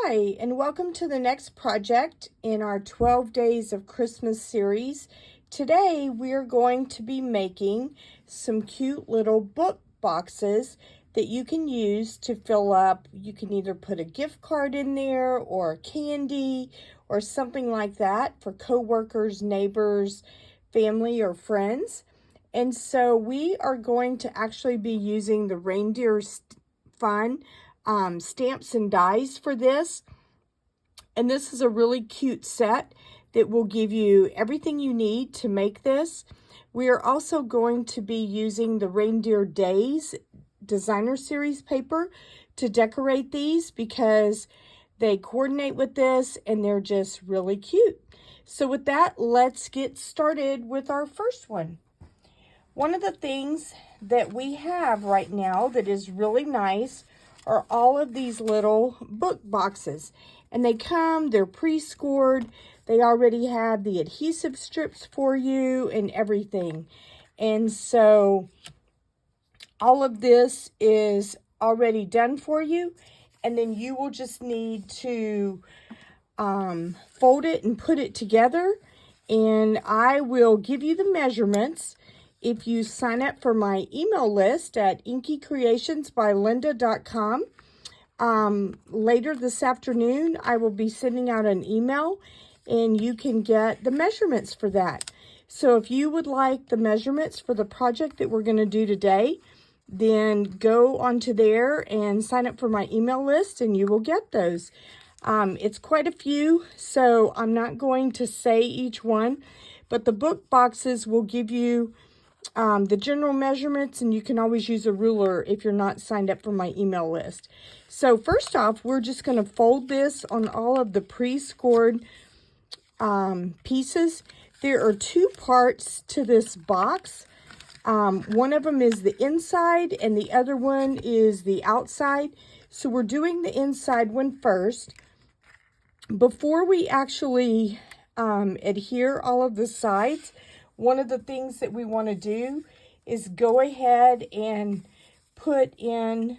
Hi, and welcome to the next project in our 12 Days of Christmas series. Today, we're going to be making some cute little book boxes that you can use to fill up. You can either put a gift card in there or candy or something like that for coworkers, neighbors, family, or friends. And so we are going to actually be using the reindeer fun stamps and dies for this. And this is a really cute set that will give you everything you need to make this. We are also going to be using the Reindeer Days designer series paper to decorate these because they coordinate with this and they're just really cute. So with that, let's get started with our first one. One of the things that we have right now that is really nice are all of these little book boxes. And they're pre-scored. They already have the adhesive strips for you and everything. And so all of this is already done for you. And then you will just need to fold it and put it together. And I will give you the measurements if you sign up for my email list at inkycreationsbylinda.com. Later this afternoon, I will be sending out an email and you can get the measurements for that. So if you would like the measurements for the project that we're going to do today, then go onto there and sign up for my email list and you will get those. It's quite a few, so I'm not going to say each one, but the book boxes will give you the general measurements, and you can always use a ruler if you're not signed up for my email list. So first off, we're just going to fold this on all of the pre-scored pieces. There are two parts to this box. One of them is the inside and the other one is the outside. So we're doing the inside one first. Before we actually adhere all of the sides, one of the things that we want to do is go ahead and put in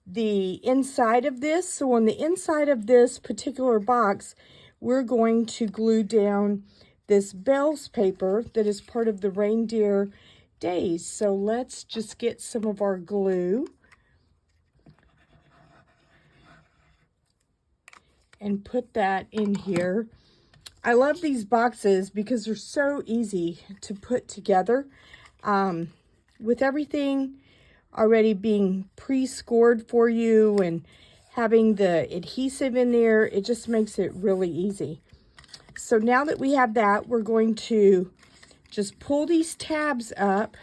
the inside of this. So on the inside of this particular box, we're going to glue down this Bell's paper that is part of the Reindeer Days. So let's just get some of our glue and put that in here. I love these boxes because they're so easy to put together. With everything already being pre-scored for you and having the adhesive in there, it just makes it really easy. So now that we have that, we're going to just pull these tabs up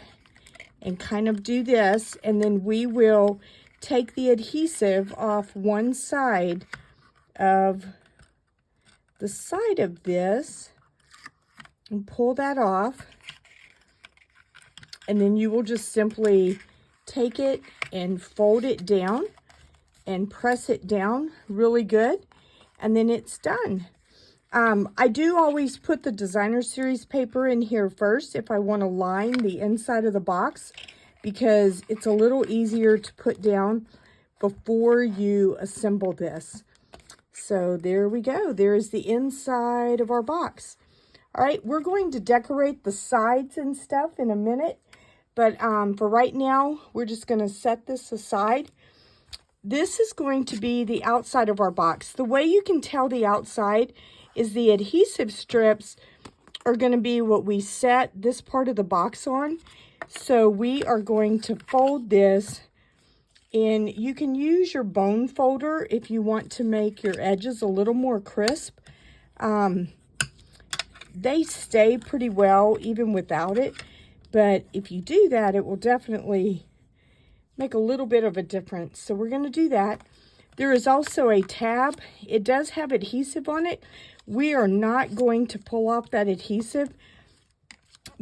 and kind of do this, and then we will take the adhesive off one side of this and pull that off, and then you will just simply take it and fold it down and press it down really good, and then it's done. I do always put the designer series paper in here first if I want to line the inside of the box, because it's a little easier to put down before you assemble this. So there we go. There's the inside of our box. All right, we're going to decorate the sides and stuff in a minute. But for right now, we're just going to set this aside. This is going to be the outside of our box. The way you can tell the outside is the adhesive strips are going to be what we set this part of the box on. So we are going to fold this. And you can use your bone folder if you want to make your edges a little more crisp. They stay pretty well even without it. But if you do that, it will definitely make a little bit of a difference. So we're going to do that. There is also a tab. It does have adhesive on it. We are not going to pull off that adhesive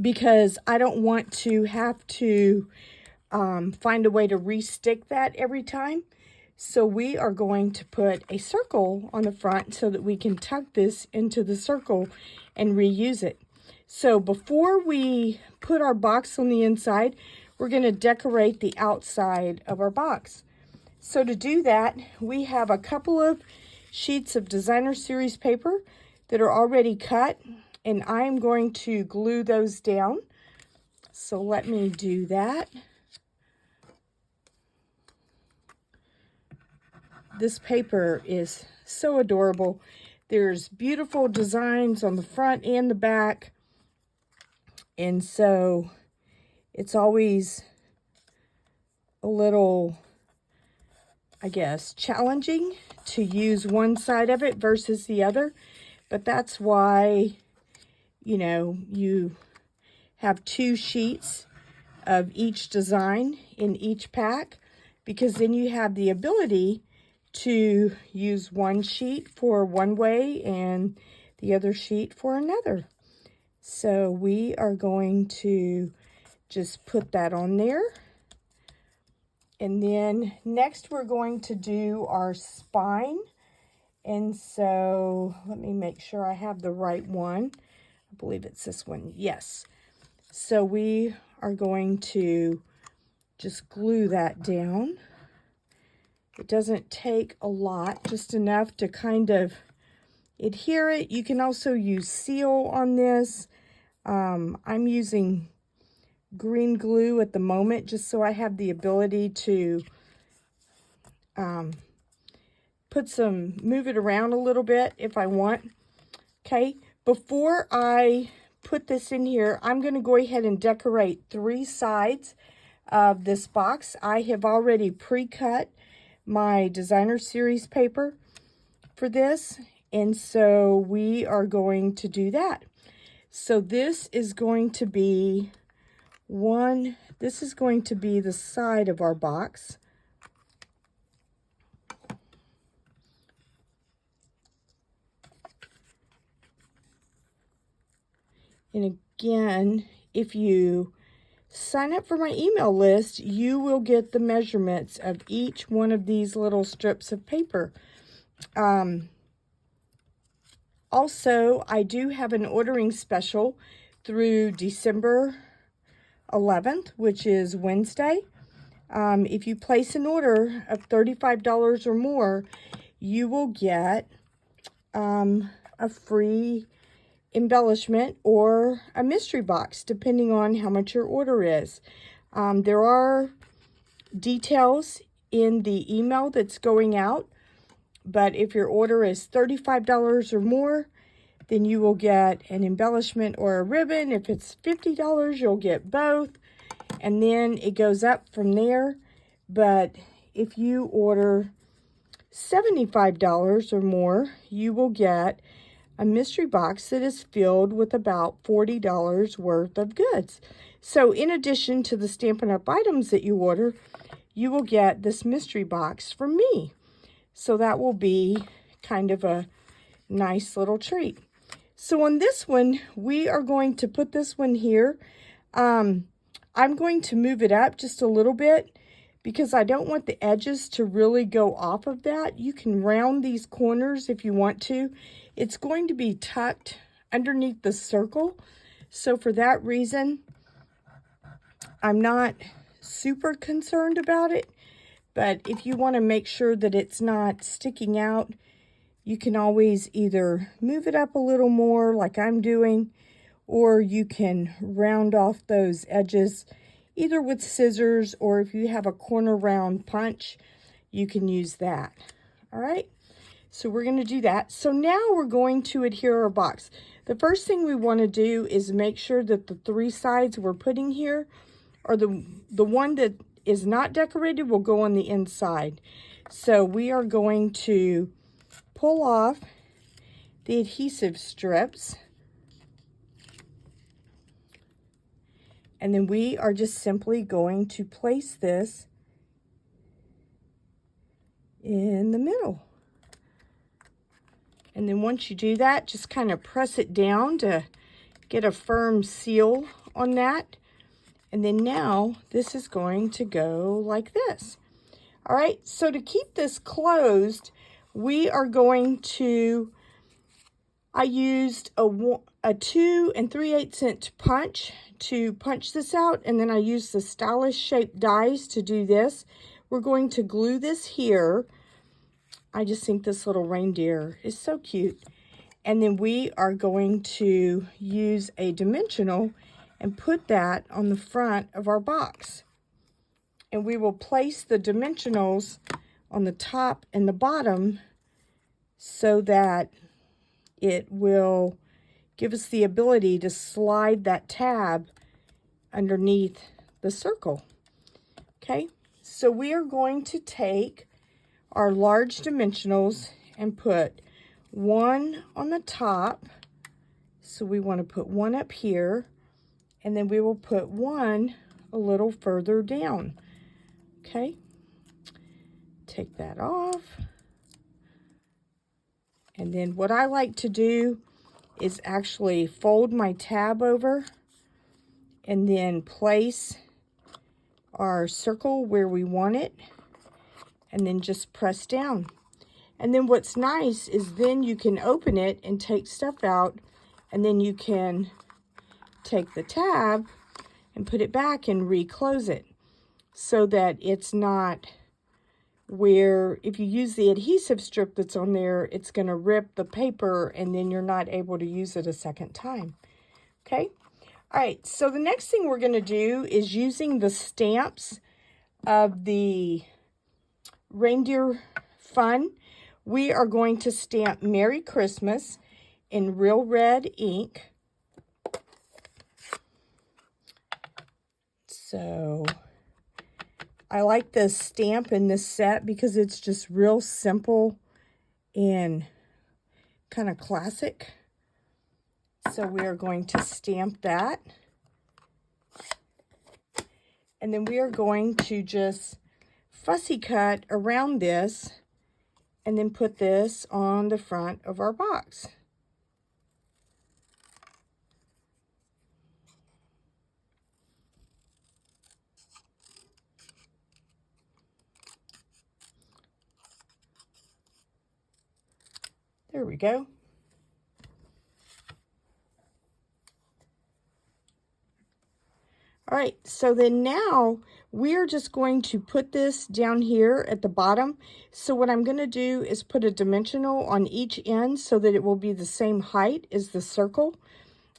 because I don't want to have to find a way to re-stick that every time. So we are going to put a circle on the front so that we can tuck this into the circle and reuse it. So before we put our box on the inside, we're going to decorate the outside of our box. So to do that, we have a couple of sheets of designer series paper that are already cut, and I'm going to glue those down. So let me do that. This paper is so adorable. There's beautiful designs on the front and the back. And so it's always a little, I guess, challenging to use one side of it versus the other. But that's why, you know, you have 2 sheets of each design in each pack, because then you have the ability to use one sheet for one way and the other sheet for another. So we are going to just put that on there. And then next we're going to do our spine. And so let me make sure I have the right one. I believe it's this one. Yes. So we are going to just glue that down. It doesn't take a lot, just enough to kind of adhere it. You can also use seal on this. I'm using green glue at the moment, just so I have the ability to move it around a little bit if I want. Okay, before I put this in here, I'm going to go ahead and decorate 3 sides of this box. I have already pre-cut my designer series paper for this, and so we are going to do that. So this is going to be this is going to be the side of our box. And again, if you sign up for my email list, you will get the measurements of each one of these little strips of paper. Also, I do have an ordering special through December 11th, which is Wednesday. If you place an order of $35 or more, you will get a free embellishment or a mystery box, depending on how much your order is. There are details in the email that's going out, but if your order is $35 or more, then you will get an embellishment or a ribbon. If it's $50, you'll get both, and then it goes up from there. But if you order $75 or more, you will get a mystery box that is filled with about $40 worth of goods. So in addition to the Stampin' Up! Items that you order, you will get this mystery box from me. So that will be kind of a nice little treat. So on this one, we are going to put this one here. I'm going to move it up just a little bit because I don't want the edges to really go off of that. You can round these corners if you want to. It's going to be tucked underneath the circle. So for that reason, I'm not super concerned about it. But if you want to make sure that it's not sticking out, you can always either move it up a little more like I'm doing, or you can round off those edges either with scissors, or if you have a corner round punch, you can use that. All right, so we're going to do that. So now we're going to adhere our box. The first thing we want to do is make sure that the 3 sides we're putting here, or the one that is not decorated, will go on the inside. So we are going to pull off the adhesive strips, and then we are just simply going to place this in the middle. And then once you do that, just kind of press it down to get a firm seal on that. And then now this is going to go like this. All right, so to keep this closed, we are going to, I used a 2 3/8 inch punch to punch this out, and then I used the stylish shaped dies to do this. We're going to glue this here I just think this little reindeer is so cute. And then we are going to use a dimensional and put that on the front of our box. And we will place the dimensionals on the top and the bottom so that it will give us the ability to slide that tab underneath the circle. Okay, so we are going to take our large dimensionals and put one on the top. So we want to put one up here, and then we will put one a little further down. Okay, take that off. And then what I like to do is actually fold my tab over and then place our circle where we want it, and then just press down. And then what's nice is then you can open it and take stuff out, and then you can take the tab and put it back and reclose it, so that it's not where if you use the adhesive strip that's on there, it's going to rip the paper and then you're not able to use it a second time. Okay. All right. So the next thing we're going to do is using the stamps of the reindeer fun. We are going to stamp Merry Christmas in real red ink. So I like the stamp in this set because it's just real simple and kind of classic. So we are going to stamp that. And then we are going to just fussy cut around this and then put this on the front of our box. There we go. All right, so then now we're just going to put this down here at the bottom. So what I'm going to do is put a dimensional on each end so that it will be the same height as the circle.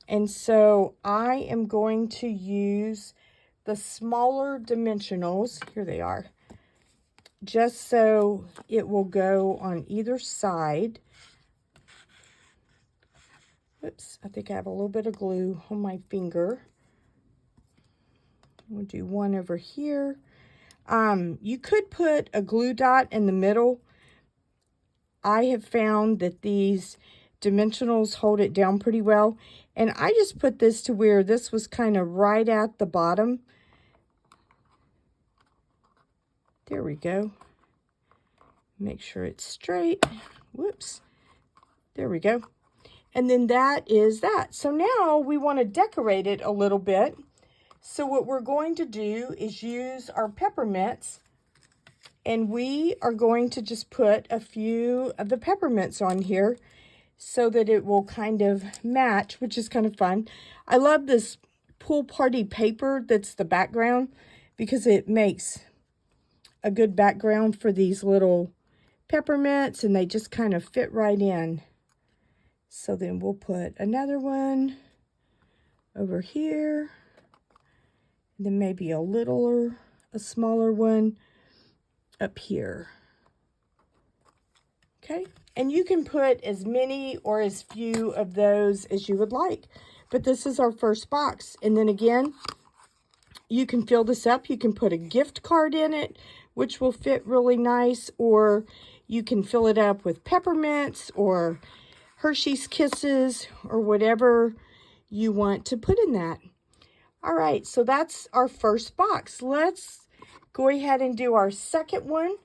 And so I am going to use the smaller dimensionals. Here they are. Just so it will go on either side. Oops, I think I have a little bit of glue on my finger. We'll do one over here. You could put a glue dot in the middle. I have found that these dimensionals hold it down pretty well. And I just put this to where this was kind of right at the bottom. There we go. Make sure it's straight. Whoops. There we go. And then that is that. So now we want to decorate it a little bit. So what we're going to do is use our peppermints, and we are going to just put a few of the peppermints on here so that it will kind of match, which is kind of fun. I love this pool party paper that's the background because it makes a good background for these little peppermints, and they just kind of fit right in. So then we'll put another one over here. And then maybe a smaller one up here. Okay, and you can put as many or as few of those as you would like. But this is our first box. And then again, you can fill this up. You can put a gift card in it, which will fit really nice. Or you can fill it up with peppermints or Hershey's Kisses or whatever you want to put in that. All right, so that's our first box. Let's go ahead and do our second one,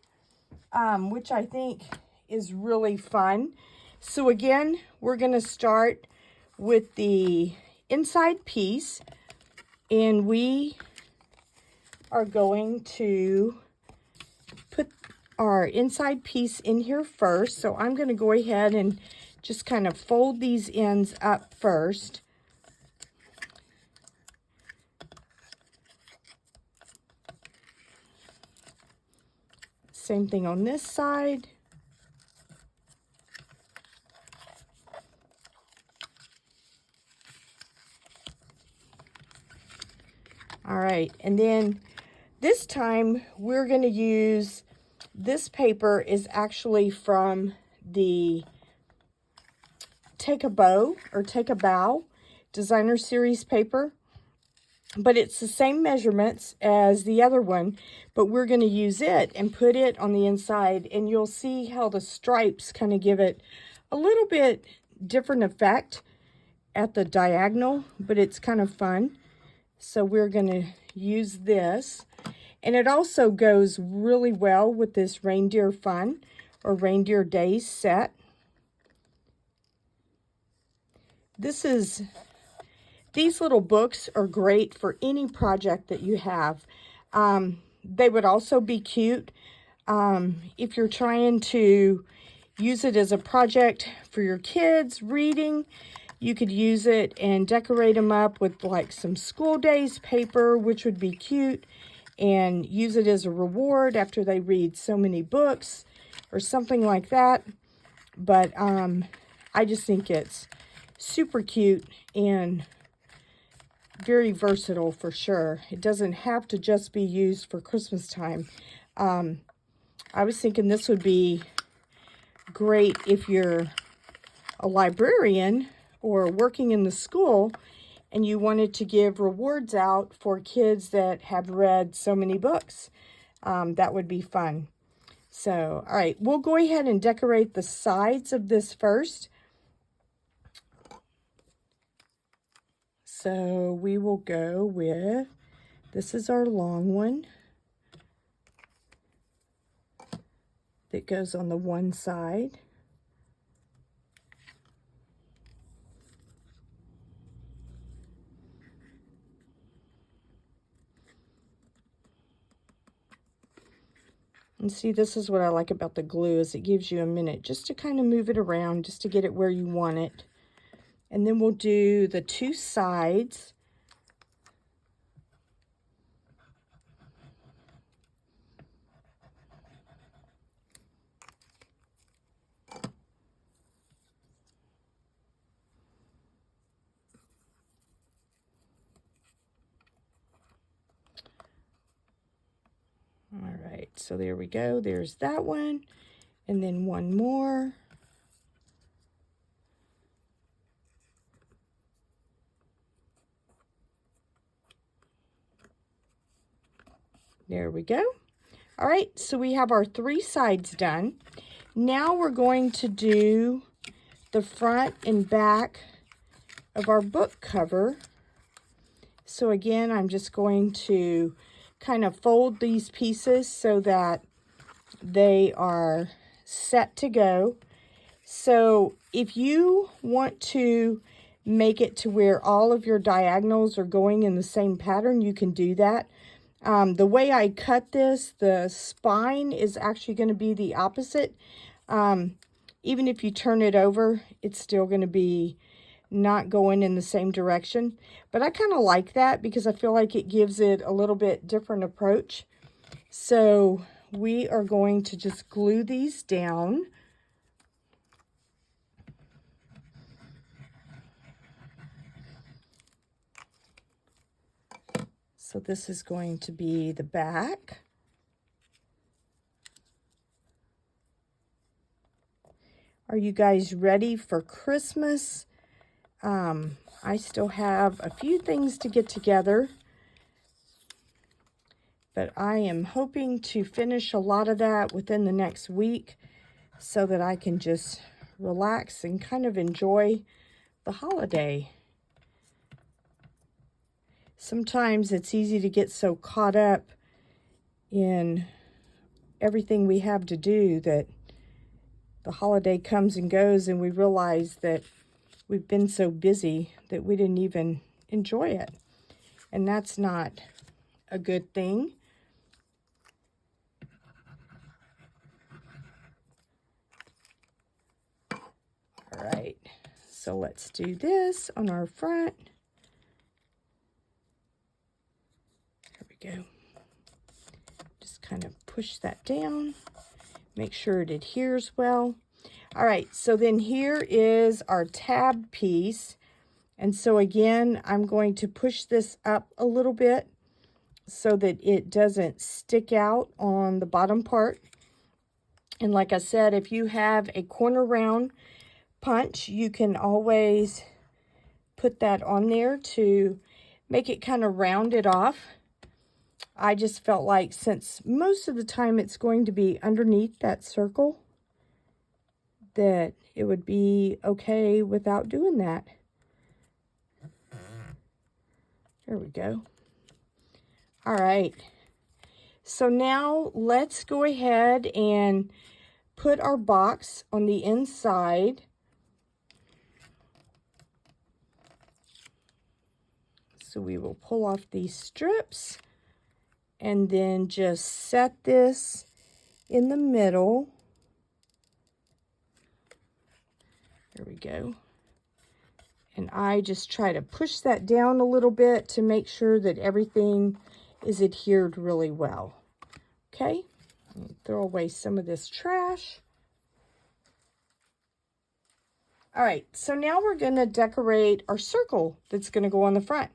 which I think is really fun. So again, we're going to start with the inside piece, and we are going to put our inside piece in here first. So I'm going to go ahead and just kind of fold these ends up first. Same thing on this side. All right, and then this time we're going to use, this paper is actually from the Take a Bow designer series paper, but it's the same measurements as the other one, but we're going to use it and put it on the inside, and you'll see how the stripes kind of give it a little bit different effect at the diagonal, but it's kind of fun. So we're going to use this, and it also goes really well with this Reindeer Fun or Reindeer Days set. These little books are great for any project that you have. They would also be cute if you're trying to use it as a project for your kids reading. You could use it and decorate them up with like some school days paper, which would be cute, and use it as a reward after they read so many books or something like that. But I just think it's super cute and very versatile for sure. It doesn't have to just be used for Christmas time. I was thinking this would be great if you're a librarian or working in the school and you wanted to give rewards out for kids that have read so many books. That would be fun. So, all right, we'll go ahead and decorate the sides of this first. So we will go with, this is our long one that goes on the one side. And see, this is what I like about the glue, is it gives you a minute just to kind of move it around, just to get it where you want it. And then we'll do the two sides. All right, so there we go. There's that one. And then one more. There we go. All right, so we have our three sides done. Now we're going to do the front and back of our book cover. So again, I'm just going to kind of fold these pieces so that they are set to go. So if you want to make it to where all of your diagonals are going in the same pattern, you can do that. The way I cut this, the spine is actually going to be the opposite. Even if you turn it over, it's still going to be not going in the same direction. But I kind of like that because I feel like it gives it a little bit different approach. So we are going to just glue these down. So this is going to be the back. Are you guys ready for Christmas? I still have a few things to get together, but I am hoping to finish a lot of that within the next week so that I can just relax and kind of enjoy the holiday. Sometimes it's easy to get so caught up in everything we have to do that the holiday comes and goes and we realize that we've been so busy that we didn't even enjoy it. And that's not a good thing. All right, so let's do this on our front. There we go. Just kind of push that down. Make sure it adheres well. All right, so then here is our tab piece. And so again, I'm going to push this up a little bit so that it doesn't stick out on the bottom part. And like I said, if you have a corner round punch, you can always put that on there to make it kind of round it off. I just felt like, since most of the time it's going to be underneath that circle, that it would be okay without doing that. There we go. All right. So now let's go ahead and put our box on the inside. So we will pull off these strips and then just set this in the middle. There we go. And I just try to push that down a little bit to make sure that everything is adhered really well. Okay, throw away some of this trash. All right, so now we're going to decorate our circle that's going to go on the front.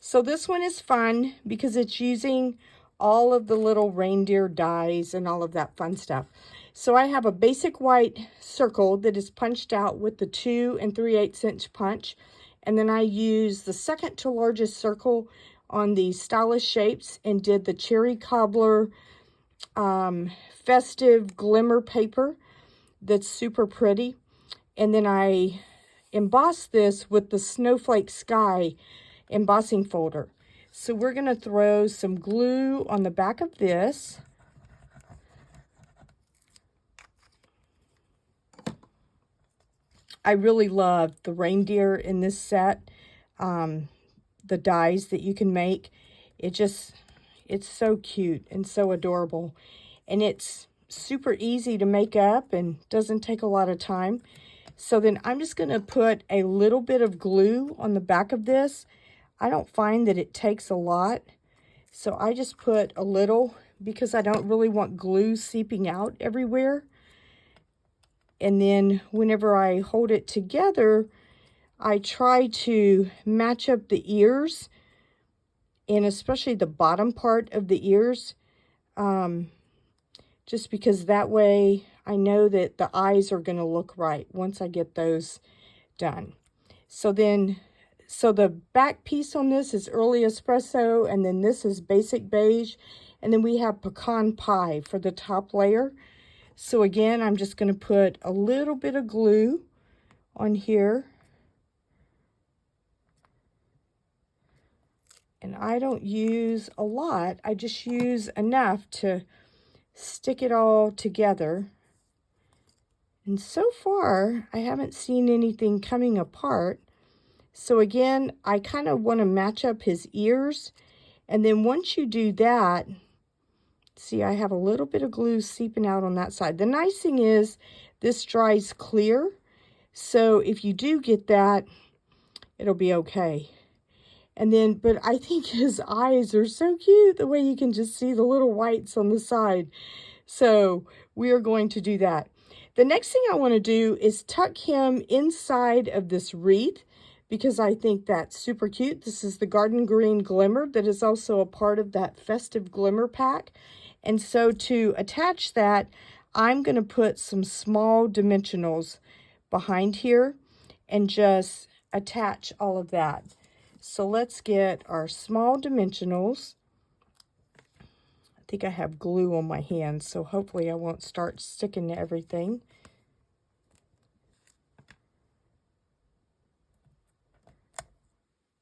So this one is fun because it's using all of the little reindeer dies and all of that fun stuff. So I have a basic white circle that is punched out with the 2 3/8 inch punch. And then I use the second to largest circle on the Stylish Shapes and did the cherry cobbler festive glimmer paper that's super pretty. And then I embossed this with the Snowflake Sky embossing folder. So we're going to throw some glue on the back of this. I really love the reindeer in this set. The dies that you can make. It's so cute and so adorable. And it's super easy to make up and doesn't take a lot of time. So then I'm just going to put a little bit of glue on the back of this. I don't find that it takes a lot. So I just put a little because I don't really want glue seeping out everywhere. And then whenever I hold it together, I try to match up the ears, and especially the bottom part of the ears, just because that way I know that the eyes are going to look right once I get those done. So the back piece on this is early espresso, and then this is basic beige, and then we have pecan pie for the top layer. So again, I'm just going to put a little bit of glue on here. And I don't use a lot. I just use enough to stick it all together. And so far, I haven't seen anything coming apart. So again, I kind of want to match up his ears. And then once you do that, see, I have a little bit of glue seeping out on that side. The nice thing is this dries clear. So if you do get that, it'll be okay. And then, but I think his eyes are so cute, the way you can just see the little whites on the side. So we are going to do that. The next thing I want to do is tuck him inside of this wreath because I think that's super cute. This is the Garden Green Glimmer that is also a part of that festive glimmer pack. And so to attach that, I'm going to put some small dimensionals behind here and just attach all of that. So let's get our small dimensionals. I think I have glue on my hands, so hopefully I won't start sticking to everything.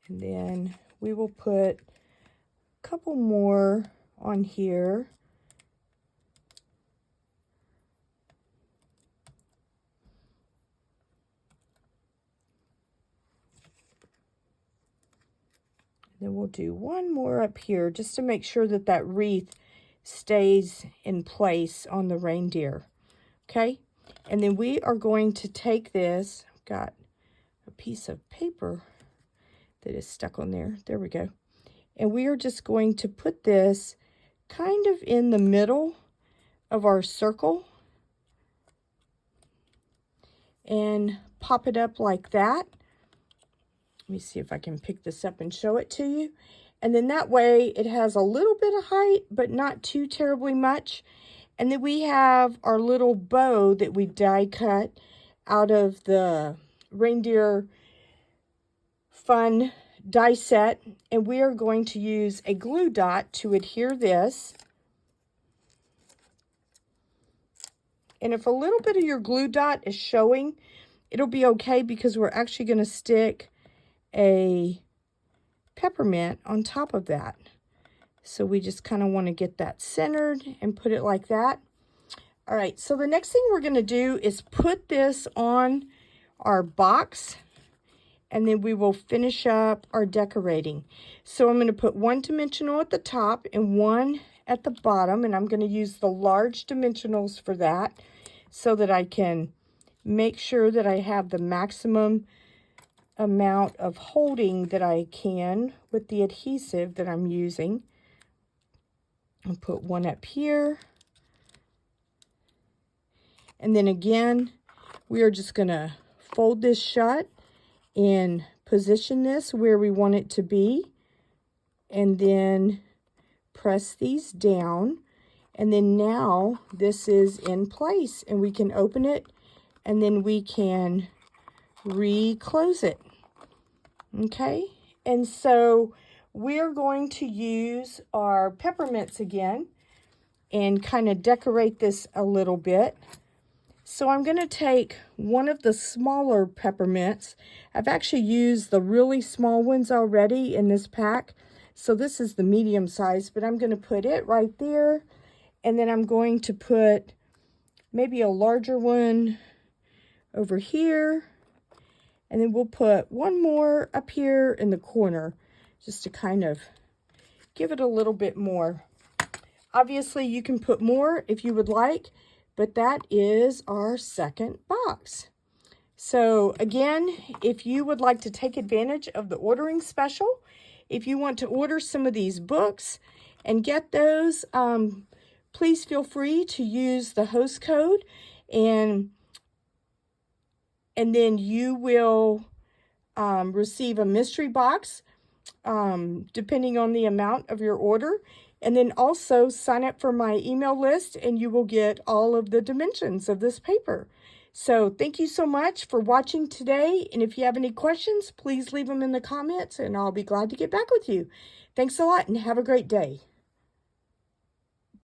And then we will put a couple more on here. Then we'll do one more up here just to make sure that that wreath stays in place on the reindeer. Okay, and then we are going to take this. I've got a piece of paper that is stuck on there. There we go. And we are just going to put this kind of in the middle of our circle and pop it up like that. Let me see if I can pick this up and show it to you. And then that way it has a little bit of height, but not too terribly much. And then we have our little bow that we die cut out of the Reindeer Fun die set. And we are going to use a glue dot to adhere this. And if a little bit of your glue dot is showing, it'll be okay because we're actually going to stick a peppermint on top of that. So we just kind of want to get that centered and put it like that. All right, so the next thing we're going to do is put this on our box, and then we will finish up our decorating. So I'm going to put one dimensional at the top and one at the bottom, and I'm going to use the large dimensionals for that so that I can make sure that I have the maximum amount of holding that I can with the adhesive that I'm using. I'll put one up here. And then again, we are just going to fold this shut and position this where we want it to be. And then press these down. And then now this is in place and we can open it and then we can reclose it. Okay, and so we're going to use our peppermints again and kind of decorate this a little bit. So I'm going to take one of the smaller peppermints. I've actually used the really small ones already in this pack. So this is the medium size, but I'm going to put it right there. And then I'm going to put maybe a larger one over here. And then we'll put one more up here in the corner just to kind of give it a little bit more. Obviously, you can put more if you would like, but that is our second box. So again, if you would like to take advantage of the ordering special, if you want to order some of these books and get those, please feel free to use the host code, and then you will receive a mystery box depending on the amount of your order. And then also sign up for my email list and you will get all of the dimensions of this paper. So thank you so much for watching today. And if you have any questions, please leave them in the comments and I'll be glad to get back with you. Thanks a lot and have a great day.